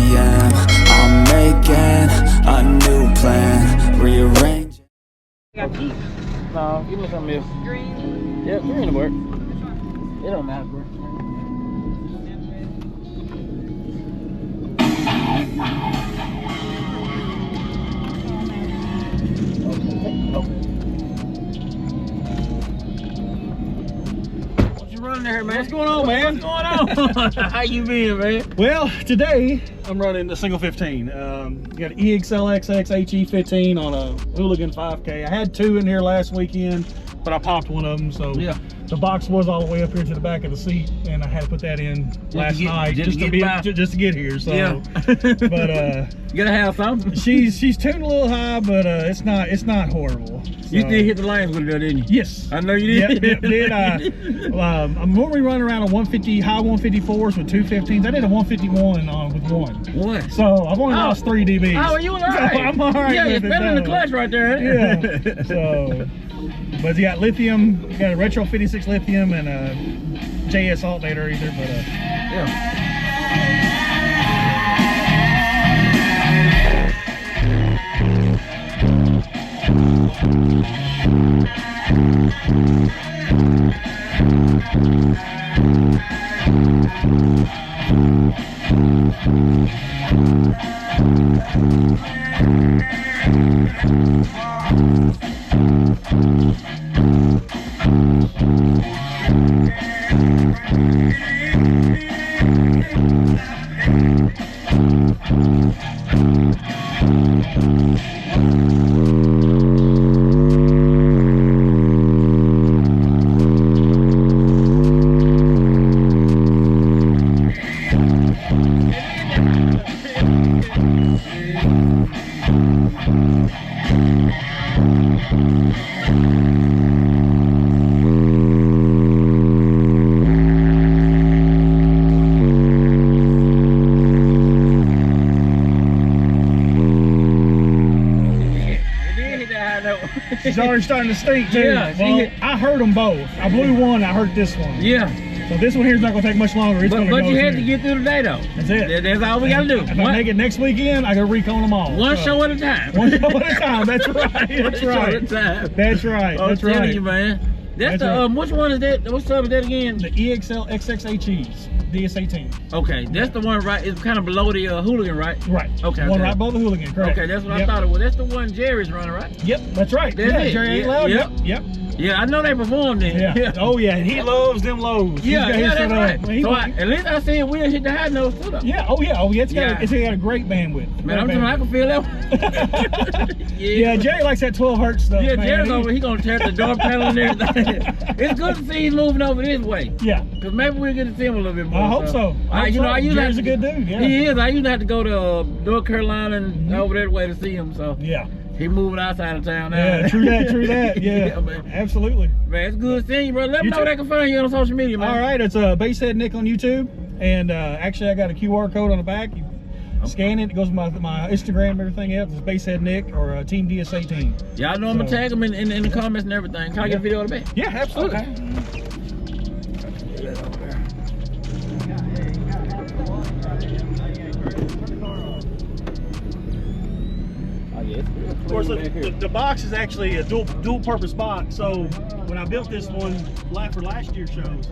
p.m. I'm making a new plan, rearrange. Got cheap. No, give me something else. Green? Yeah, green will work. It don't matter, bro. What you running there, man? What's going on, man? What's going on? How you been, man? Well, today I'm running a single 15. Got an EXLXX HE15 on a Hooligan 5K. I had two in here last weekend, but I popped one of them, so yeah. The box was all the way up here to the back of the seat, and I had to put that in last night just to get here. So, yeah. But you gotta have something. She's tuned a little high, but it's not horrible. So. You did hit the lanes with it, didn't you? Yes, I know you did. Yep, did. I'm normally running around a 150 high 154s with 215s. I did a 151 with one. What? So I've only lost 3 dB. Oh, you all right? So I'm all right. Yeah, you're spinning the clutch right there. Yeah. So. But you got lithium, you got a Retro 56 lithium and a JS alternator either, but yeah. She's already starting to stink too. Yeah, well, I heard them both. I blew one, I heard this one. Yeah. So this one here is not going to take much longer. It's but you had to get through the day though. That's it. That's all we got to do. If I make it next weekend, I got to recon them all. One show at a time. One show at a time. That's right. That's right. That's right. I'm That's telling right. you, man. That's the right. Which one is that? What's up with that again? The EXLXX DS18. Okay, that's the one right. It's kind of below the Hooligan, right? Right. Okay. One right below the Hooligan. Correct. Okay, that's what I thought it was. That's the one Jerry's running, right? Yep, that's right. That's it. Jerry ain't loud. Yep. Yeah, I know they performed then. Yeah. Oh yeah, and he loves them lows. Yeah, that's right. So at least I see Will hit the high notes too though. Yeah, oh yeah. It's got a great bandwidth. Man, I'm telling you, I can feel that. Yeah, Jerry likes that 12 hertz stuff. Yeah, man. Jerry's over, he gonna tear the door panel and everything. It's good to see he's moving over this way. Yeah. Cause maybe we'll get to see him a little bit more. I hope so. I usually Jerry's a good dude. Yeah. He is. I usually have to go to North Carolina and over that way to see him. So yeah. He moving outside of town now. Yeah, true that. Yeah, man. Absolutely. Man, it's good seeing you, bro. Let me know where they can find you on social media, man. All right, it's Basshead Nick on YouTube, and actually I got a QR code on the back. You scan it, it goes to my Instagram and everything else. It's Basshead Nick or Team DS18. Yeah, I know I'm gonna tag them in the comments and everything. Can I get a video of the back? Yeah, absolutely. Okay. Of course, the box is actually a dual purpose box. So when I built this one for last year's shows,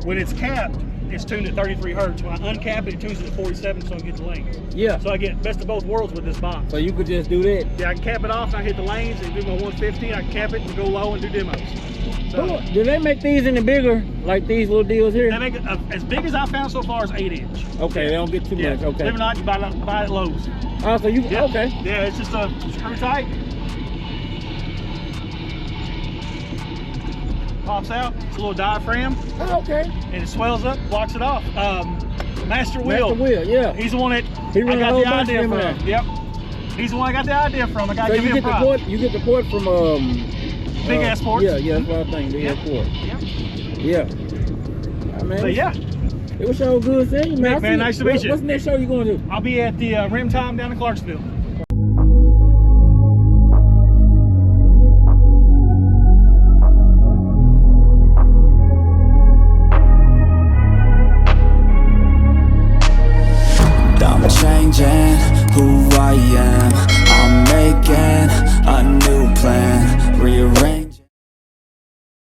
when it's capped, it's tuned at 33 hertz. When I uncap it, it tunes it at 47, so I get the lanes. Yeah. So I get best of both worlds with this box. So you could just do that. Yeah, I can cap it off and I hit the lanes and do my 150. I can cap it and go low and do demos. So, do they make these any bigger, like these little deals here? They make it as big as I found so far is 8-inch. Okay, they don't get too much. Okay. If not, you buy it at Lowe's. Oh, so you okay? Yeah, it's just a screw tight. Pops out. It's a little diaphragm. Oh, okay. And it swells up, blocks it off. Master Wheel. Master Wheel, yeah. He's the one that I got the idea from. Yep. He's the one I got the idea from. I got to give him a prop. You get the port from Big Ass Ports. Yeah, that's what I think. Big Ass Port. Yeah. So yeah. It was so good seeing you, man. Man, nice to meet you. What's the next show you going to do? I'll be at the Rim Time down in Clarksville. a.m.